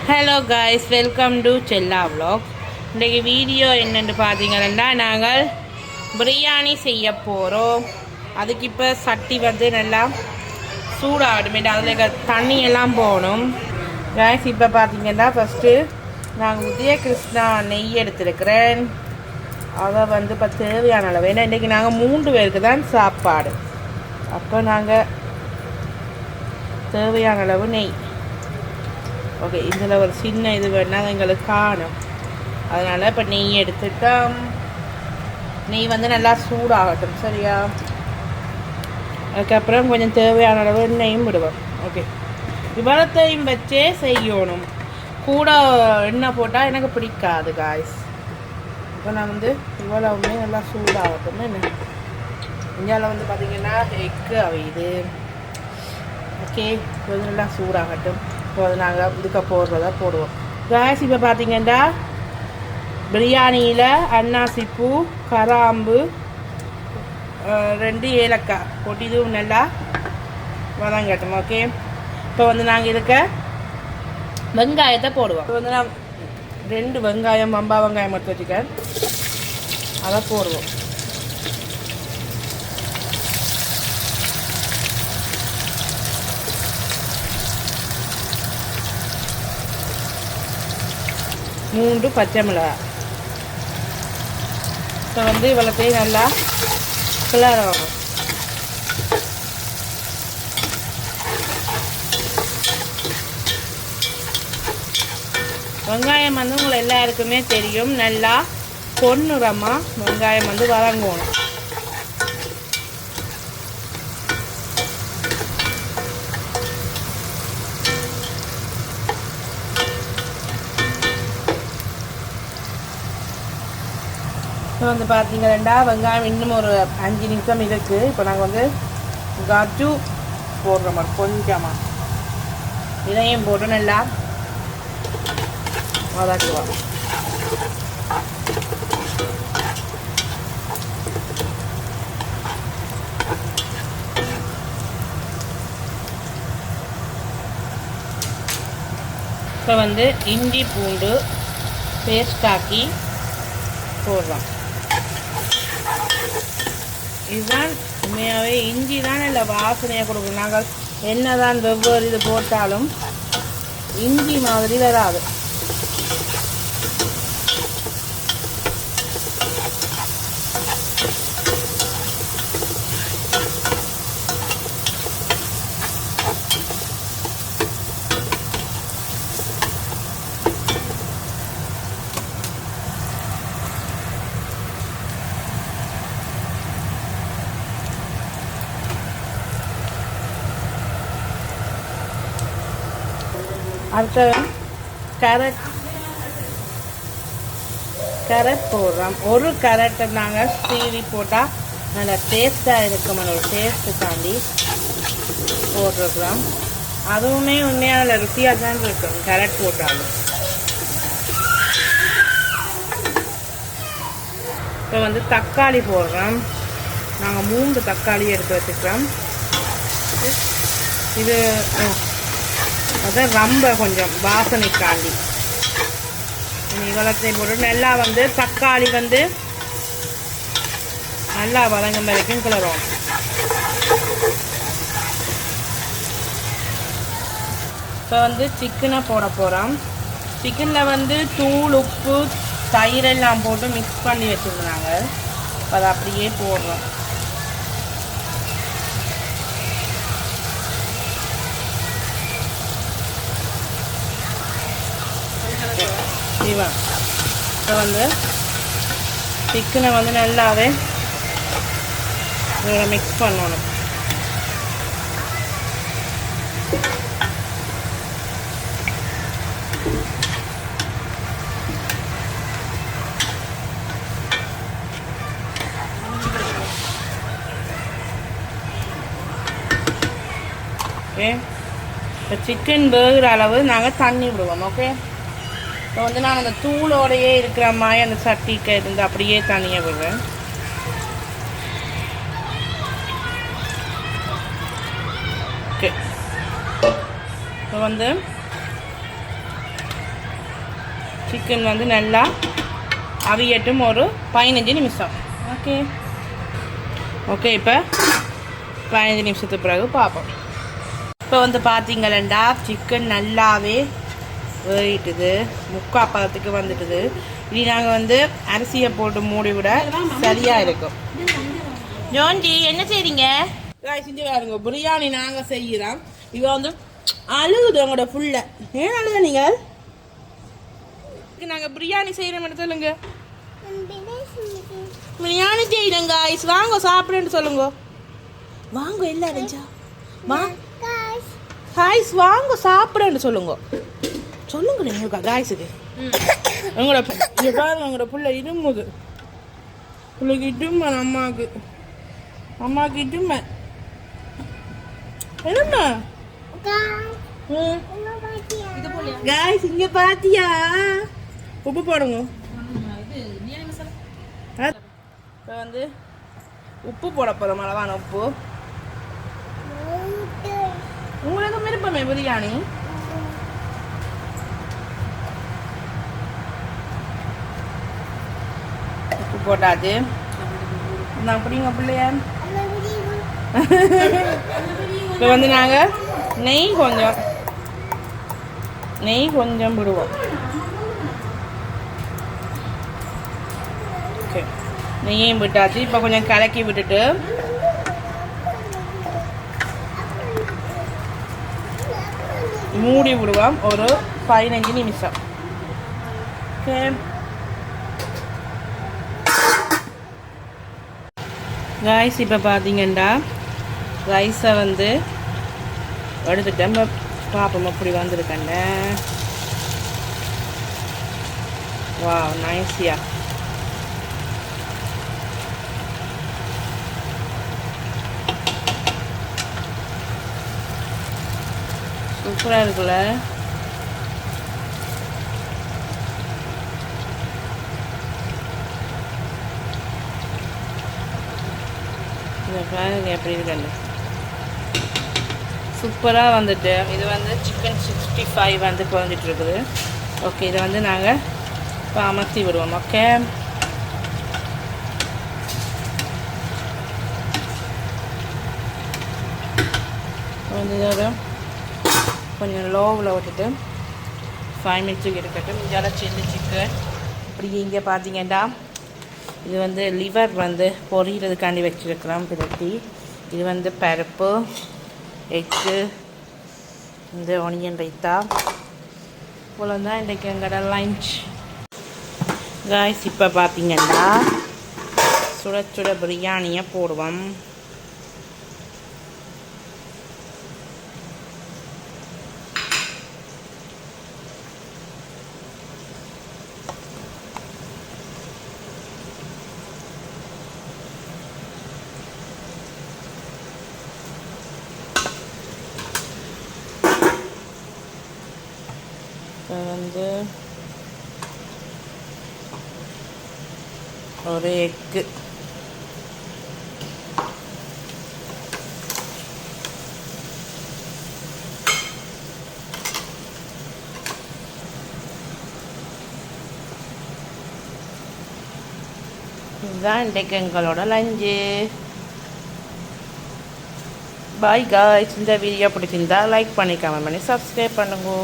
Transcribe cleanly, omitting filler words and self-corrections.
Hello guys, welcome to செல்லா vlog. இன்றைக்கு video என்னென்னு பார்த்தீங்கன்னா, நாங்கள் பிரியாணி செய்ய போகிறோம். அதுக்கு இப்போ சட்டி வந்து நல்லா சூடாகட்டுமே, அதில் தண்ணியெல்லாம் போகணும். காய்ஸ், இப்போ பார்த்தீங்கன்னா ஃபஸ்ட்டு நாங்கள் உதய கிருஷ்ணா நெய் எடுத்துருக்கிறேன். அதை வந்து இப்போ தேவையான அளவு, ஏன்னா இன்றைக்கி நாங்கள் 3 பேருக்கு தான் சாப்பாடு. அப்போ நாங்கள் தேவையான அளவு நெய். ஓகே, இதில் ஒரு சின்ன இது வேணால் எங்களுக்கு காணும். அதனால் இப்போ நெய் எடுத்துட்டோம். நெய் வந்து நல்லா சூடாகட்டும், சரியா? அதுக்கப்புறம் கொஞ்சம் தேவையான அளவு எண்ணெயும் விடுவோம். ஓகே, இவ்வளத்தையும் வச்சே செய்யணும். கூட எண்ணெய் போட்டால் எனக்கு பிடிக்காது காய்ஸ். இப்போ நான் வந்து இவ்வளவுமே நல்லா சூடாகட்டும். என்ன இந்தியாவில் வந்து பார்த்திங்கன்னா எக்கு அவையுது. ஓகே, கொஞ்சம் நல்லா சூடாகட்டும். இப்போ நாங்கள் இதுக்க போடுறத போடுவோம். காய்ஸ், இப்போ பார்த்தீங்கன்னா பிரியாணியில் அன்னாசிப்பூ, கராம்பு, 2 ஏலக்காய் போட்டு இதுவும் நல்லா வதங்கட்டும். ஓகே, இப்போ வந்து நாங்கள் இதுக்க வெங்காயத்தை போடுவோம். இப்போ வந்து நான் 2 வெங்காயம், பம்பா வெங்காயம் மட்டும் வச்சுக்கேன், அதை போடுவோம். மூன்று பச்சை மிளகாய். இப்போ வந்து இவ்வளோத்தையும் நல்லா கிளறணும். வெங்காயம் வந்து உங்களை எல்லாருக்குமே தெரியும், நல்லா பொன்னிறமாக வெங்காயம் வந்து வதங்கணும். இப்போ வந்து பார்த்தீங்கன்னா வெங்காயம் இன்னும் ஒரு 5 நிமிஷம் இருக்குது. இப்போ நாங்கள் வந்து கஜு போடுற மாதிரி கொஞ்சமாக இதையும் போட்டு நல்லா வதக்குவோம். இப்போ வந்து இஞ்சி பூண்டு பேஸ்டாக்கி போடுறோம். இதுதான் உண்மையாகவே இஞ்சி தான் இல்லை வாசனையை கொடுக்கும். நாங்கள் என்ன தான் வெவ்வேறு இது போட்டாலும் இஞ்சி மாதிரி வராது. அடுத்த கேரட் போடுறோம். ஒரு கேரட்டை நாங்கள் சீவி போட்டால் நல்லா டேஸ்ட்டாக இருக்கும். ஒரு டேஸ்ட்டு தாண்டி போட்டிருக்கிறோம். அதுவுமே உண்மையான ருசியாக தான் இருக்கும் கேரட் போட்டாலும். இப்போ வந்து தக்காளி போடுறோம். நாங்கள் 3 தக்காளி எடுத்து வச்சுக்கிறோம். இது அதான் ரொம்ப கொஞ்சம் வாசனைக்காண்டி இவ்வளத்தையும் போட்டு நல்லா வந்து தக்காளி வந்து நல்லா வதங்கும் வரைக்கும் கிளறுவோம். இப்போ வந்து சிக்கனை போட போகிறோம். சிக்கனில் வந்து தூள், உப்பு, தயிர் எல்லாம் போட்டு மிக்ஸ் பண்ணி வச்சுருந்தாங்க. அதை அப்படியே போடுறோம். இப்போ வந்து சிக்கனை வந்து நல்லாவே மிக்ஸ் பண்ணணும். ஓகே, இப்போ சிக்கன் வேகிற அளவு நாங்கள் தண்ணி விடுவோம். ஓகே, இப்போ வந்து நான் அந்த தூளோடையே இருக்கிற மாதிரி அந்த சட்டிக்கு இருந்து அப்படியே தனியாக விடுவேன். ஓகே, இப்போ வந்து சிக்கன் வந்து நல்லா அவியட்டும் ஒரு 15 நிமிஷம். ஓகே ஓகே, இப்போ 15 நிமிஷத்துக்கு பிறகு பார்ப்போம். இப்போ வந்து பார்த்தீங்களா சிக்கன் நல்லாவே வேகிட்டுது, முக்கால் பதத்துக்கு வந்துட்டுது. இனி நாங்கள் வந்து அரிசியை போட்டு மூடி விட சரியாக இருக்கும். ஜோன்ஜி என்ன செய்றீங்க? செஞ்சு பாருங்க, பிரியாணி நாங்கள் செய்கிறோம். இவ வந்து அழுகுது உங்களோட ஃபுல்ல. ஏன் அழுத நீங்கள்? நாங்கள் பிரியாணி செய்கிறோம் சொல்லுங்க. பிரியாணி செய்யறேங்க காய்ஸ், வாங்க சாப்பிடுன்னு சொல்லுங்க. வாங்க எல்லாரும் வா காய்ஸ், வாங்க சாப்பிடுன்னு சொல்லுங்க. சொல்லுங்க நீங்கள் காய்ஸுக்கு. உங்களோட இங்கே பாருங்க, உங்களோட பிள்ளை இருமுது. பிள்ளைக்கு இட்டும, அம்மாவுக்கு இட்டும என்னம்மா காய்ஸ் இங்க பாத்தியா? உப்பு போடுங்க. இப்போ வந்து உப்பு போட போகிறோம், அளவான உப்பு. உங்களுக்கு விருப்பமே பிரியாணி? உப்பு போட்டாச்சு. நான் பிடிங்க பிள்ளைய. இப்போ வந்து நாங்கள் நெய் கொஞ்சம் விடுவோம். ஓகே, நெய்யும் விட்டாச்சு. இப்போ கொஞ்சம் கலக்கி விட்டுட்டு மூடி விடுவோம் ஒரு 15 நிமிஷம். ஓகே காய்ஸ், இப்போ பார்த்தீங்கன்னா ரைஸை வந்து எடுத்துட்டேன். பாப்போம் அப்படி வந்திருக்கேன். வா நைஸ்யா. சூப்பராக இருக்குல்ல? இந்த பாருங்க எப்படி இருக்குன்னு. சூப்பராக வந்துட்டு. இது வந்து சிக்கன் 65 வந்து குழஞ்சிட்டு இருக்குது. ஓகே, இதை வந்து நாங்கள் இப்போ அமர்த்தி விடுவோம். ஓகே, வந்து இதோட கொஞ்சம் லோவில் விட்டுட்டு 5 மினிட்ஸுக்கு இருக்கட்டும். இதால் சில்லி சிக்கன் இப்படி இங்கே பார்த்தீங்கன்னா இது வந்து லிவர் வந்து பொரிகிறதுக்காண்டி வச்சுருக்கிறோம் பிரட்டி. இது வந்து பருப்பு, எக்கு, இந்த ஒனியன் ரைத்தா. இவ்வளோ தான் இன்றைக்கு எங்களோட லஞ்ச் காய்ஸ். இப்போ பார்த்தீங்கன்னா சுட சுட பிரியாணியை போடுவோம். வந்து ஒரு எக்கு, இதுதான் இன்றைக்கு எங்களோட லஞ்சு. Bye guys. இந்த வீடியோ பிடிச்சிருந்தா லைக் பண்ணி கமெண்ட் பண்ணி சப்ஸ்கிரைப் பண்ணுங்க.